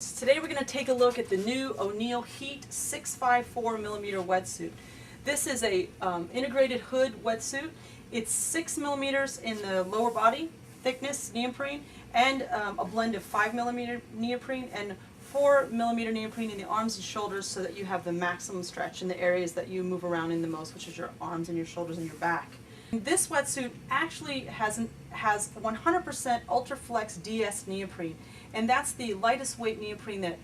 Today we're going to take a look at the new Oneill Heat 654mm wetsuit. This is a integrated hood wetsuit. It's 6mm in the lower body thickness neoprene and a blend of 5mm neoprene and 4mm neoprene in the arms and shoulders so that you have the maximum stretch in the areas that you move around in the most, which is your arms and your shoulders and your back. This wetsuit actually has 100% Ultraflex DS neoprene, and that's the lightest weight neoprene that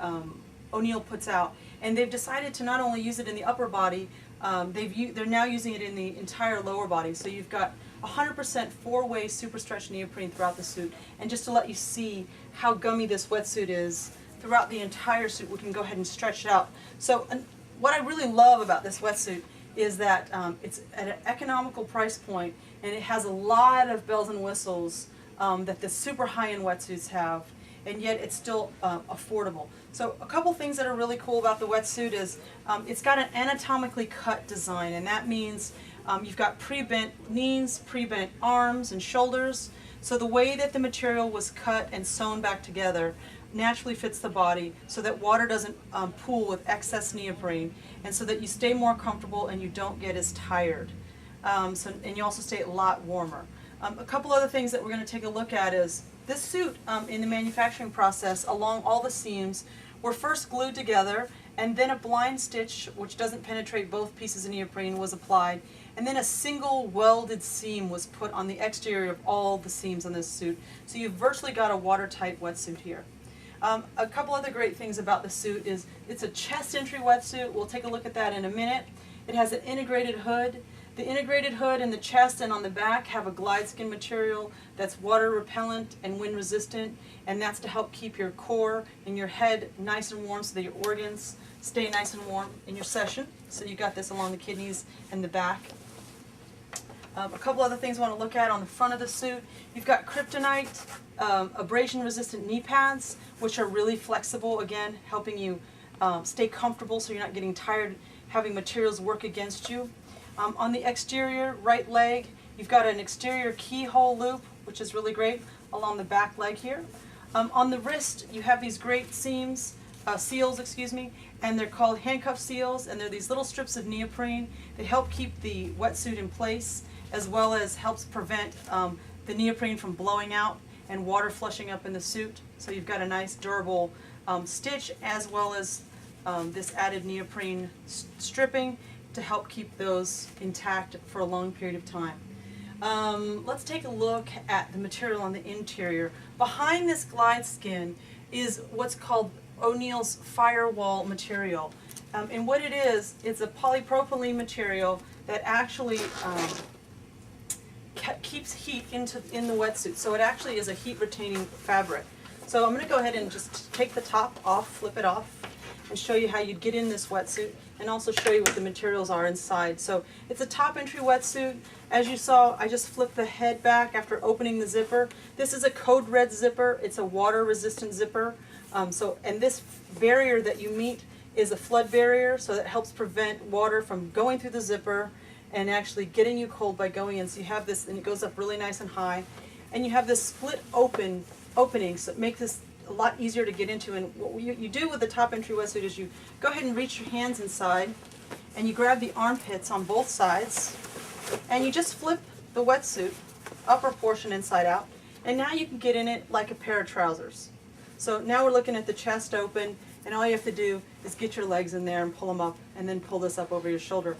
Oneill puts out. And they've decided to not only use it in the upper body, they're now using it in the entire lower body. So you've got 100% four-way super stretch neoprene throughout the suit. And just to let you see how gummy this wetsuit is throughout the entire suit, we can go ahead and stretch it out. So what I really love about this wetsuit is that it's at an economical price point, and it has a lot of bells and whistles that the super high-end wetsuits have, and yet it's still affordable. So a couple things that are really cool about the wetsuit is it's got an anatomically cut design, and that means you've got pre-bent knees, pre-bent arms and shoulders. So the way that the material was cut and sewn back together naturally fits the body so that water doesn't pool with excess neoprene, and so that you stay more comfortable and you don't get as tired. And you also stay a lot warmer. A couple other things that we're going to take a look at is this suit in the manufacturing process along all the seams were first glued together, and then a blind stitch, which doesn't penetrate both pieces of neoprene, was applied, and then a single welded seam was put on the exterior of all the seams on this suit. So you've virtually got a watertight wetsuit here. A couple other great things about the suit is it's a chest entry wetsuit. We'll take a look at that in a minute. It has an integrated hood. The integrated hood in the chest and on the back have a glide skin material that's water repellent and wind resistant, and that's to help keep your core and your head nice and warm so that your organs stay nice and warm in your session. So you got this along the kidneys and the back. A couple other things I want to look at on the front of the suit. You've got kryptonite, abrasion-resistant knee pads, which are really flexible, again, helping you stay comfortable so you're not getting tired having materials work against you. On the exterior right leg, you've got an exterior keyhole loop, which is really great, along the back leg here. On the wrist, you have these great seals, and they're called handcuff seals, and they're these little strips of neoprene that help keep the wetsuit in place, as well as helps prevent the neoprene from blowing out and water flushing up in the suit. So you've got a nice durable stitch, as well as this added neoprene stripping to help keep those intact for a long period of time. Let's take a look at the material on the interior. Behind this glide skin is what's called Oneill's firewall material. And what it is, it's a polypropylene material that actually keeps heat in the wetsuit. So it actually is a heat retaining fabric. So I'm going to go ahead and just take the top off, flip it off, and show you how you'd get in this wetsuit, and also show you what the materials are inside. So it's a top entry wetsuit. As you saw, I just flipped the head back after opening the zipper. This is a code red zipper. It's a water resistant zipper. And this barrier that you meet is a flood barrier, so that helps prevent water from going through the zipper and actually getting you cold by going in. So you have this, and it goes up really nice and high. And you have this split opening, so it makes this a lot easier to get into. And what you do with the top entry wetsuit is you go ahead and reach your hands inside, and you grab the armpits on both sides, and you just flip the wetsuit upper portion inside out, and now you can get in it like a pair of trousers. So now we're looking at the chest open, and all you have to do is get your legs in there and pull them up, and then pull this up over your shoulder.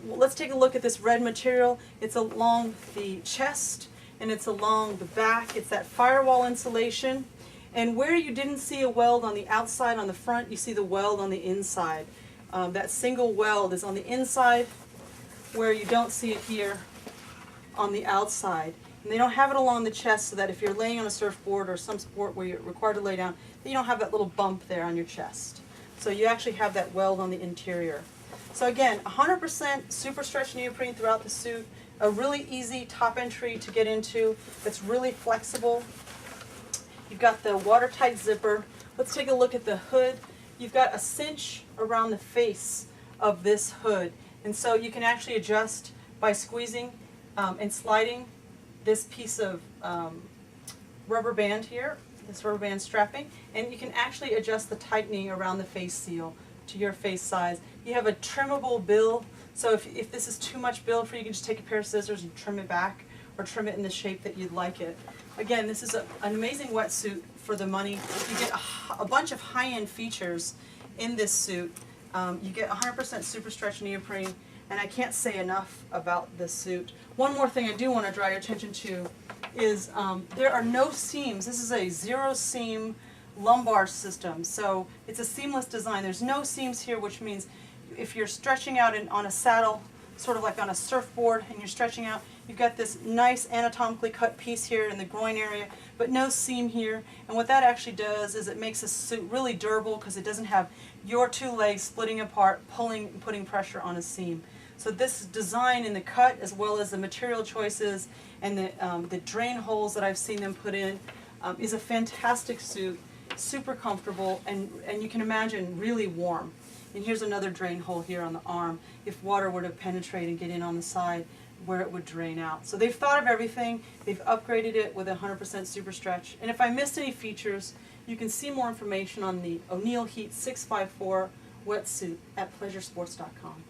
Let's take a look at this red material. It's along the chest and it's along the back. It's that firewall insulation. And where you didn't see a weld on the outside on the front, you see the weld on the inside. That single weld is on the inside, where you don't see it here on the outside. And they don't have it along the chest, so that if you're laying on a surfboard or some sport where you're required to lay down, you don't have that little bump there on your chest. So you actually have that weld on the interior. So again, 100% super stretch neoprene throughout the suit, a really easy top entry to get into that's really flexible. You've got the watertight zipper. Let's take a look at the hood. You've got a cinch around the face of this hood, and so you can actually adjust by squeezing and sliding this piece of rubber band here, this rubber band strapping, and you can actually adjust the tightening around the face seal to your face size. You have a trimmable bill, so if this is too much bill for you, you can just take a pair of scissors and trim it back, or trim it in the shape that you'd like it. Again, this is an amazing wetsuit for the money. You get a bunch of high-end features in this suit. You get 100% super stretch neoprene, and I can't say enough about this suit. One more thing I do want to draw your attention to is there are no seams. This is a zero seam lumbar system, so it's a seamless design. There's no seams here, which means if you're stretching out on a saddle, sort of like on a surfboard, and you're stretching out, you've got this nice anatomically cut piece here in the groin area, but no seam here. And what that actually does is it makes the suit really durable because it doesn't have your two legs splitting apart, pulling and putting pressure on a seam. So this design in the cut, as well as the material choices and the drain holes that I've seen them put in, is a fantastic suit, super comfortable, and you can imagine really warm. And here's another drain hole here on the arm. If water were to penetrate and get in on the side, where it would drain out. So they've thought of everything. They've upgraded it with 100% super stretch. And if I missed any features, you can see more information on the Oneill Heat 654 wetsuit at PleasureSports.com.